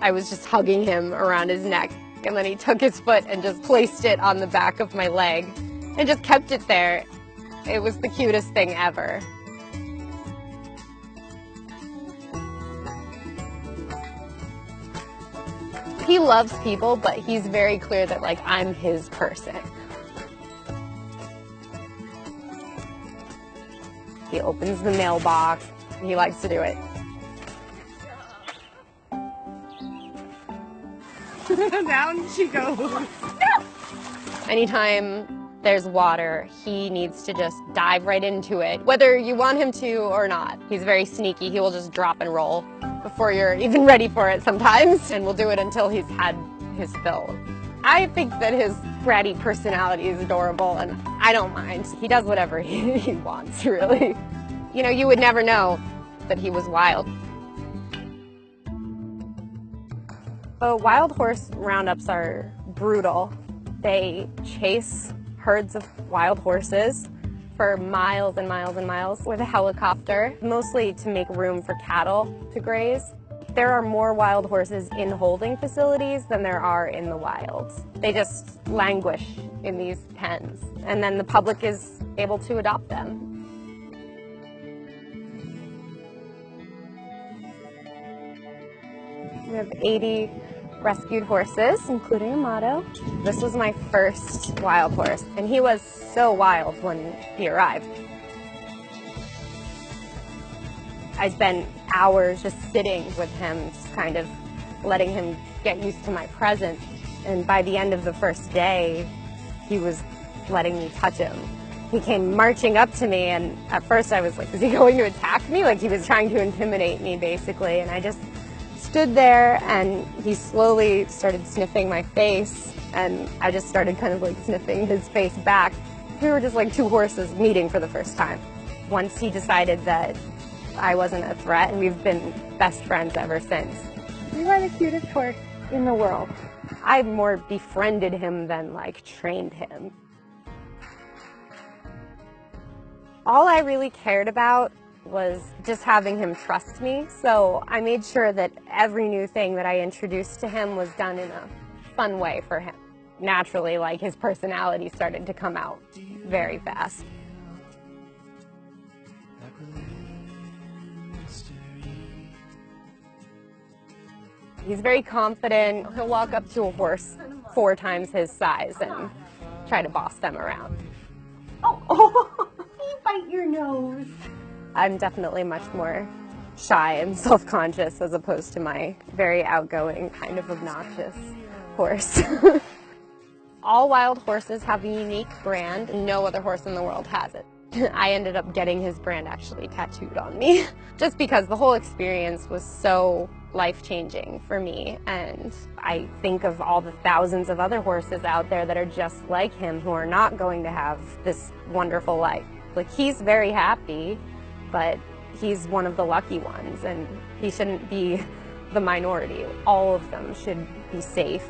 I was just hugging him around his neck, and then he took his foot and just placed it on the back of my leg and just kept it there. It was the cutest thing ever. He loves people, but he's very clear that, like, I'm his person. He opens the mailbox. He likes to do it. Down she goes. Anytime there's water, he needs to just dive right into it, whether you want him to or not. He's very sneaky. He will just drop and roll before you're even ready for it sometimes, and will do it until he's had his fill. I think that his bratty personality is adorable, and I don't mind. He does whatever he wants, really. You know, you would never know that he was wild. Wild horse roundups are brutal. They chase herds of wild horses for miles and miles and miles with a helicopter, mostly to make room for cattle to graze. There are more wild horses in holding facilities than there are in the wild. They just languish in these pens, and then the public is able to adopt them. We have 80 rescued horses, including Amato. This was my first wild horse, and he was so wild when he arrived. I spent hours just sitting with him, just kind of letting him get used to my presence. And by the end of the first day, he was letting me touch him. He came marching up to me, and at first I was like, is he going to attack me? Like, he was trying to intimidate me, basically. And I just stood there, and he slowly started sniffing my face, and I just started kind of like sniffing his face back. We were just like two horses meeting for the first time. Once he decided that I wasn't a threat, and we've been best friends ever since. You are the cutest horse in the world. I more befriended him than like trained him. All I really cared about was just having him trust me, so I made sure that every new thing that I introduced to him was done in a fun way for him. Naturally, like, his personality started to come out very fast. He's very confident. He'll walk up to a horse 4 times his size and try to boss them around. Oh, you bite your nose. I'm definitely much more shy and self-conscious as opposed to my very outgoing, kind of obnoxious horse. All wild horses have a unique brand. No other horse in the world has it. I ended up getting his brand actually tattooed on me just because the whole experience was so life-changing for me, and I think of all the thousands of other horses out there that are just like him who are not going to have this wonderful life. Like, he's very happy, but he's one of the lucky ones, and he shouldn't be the minority. All of them should be safe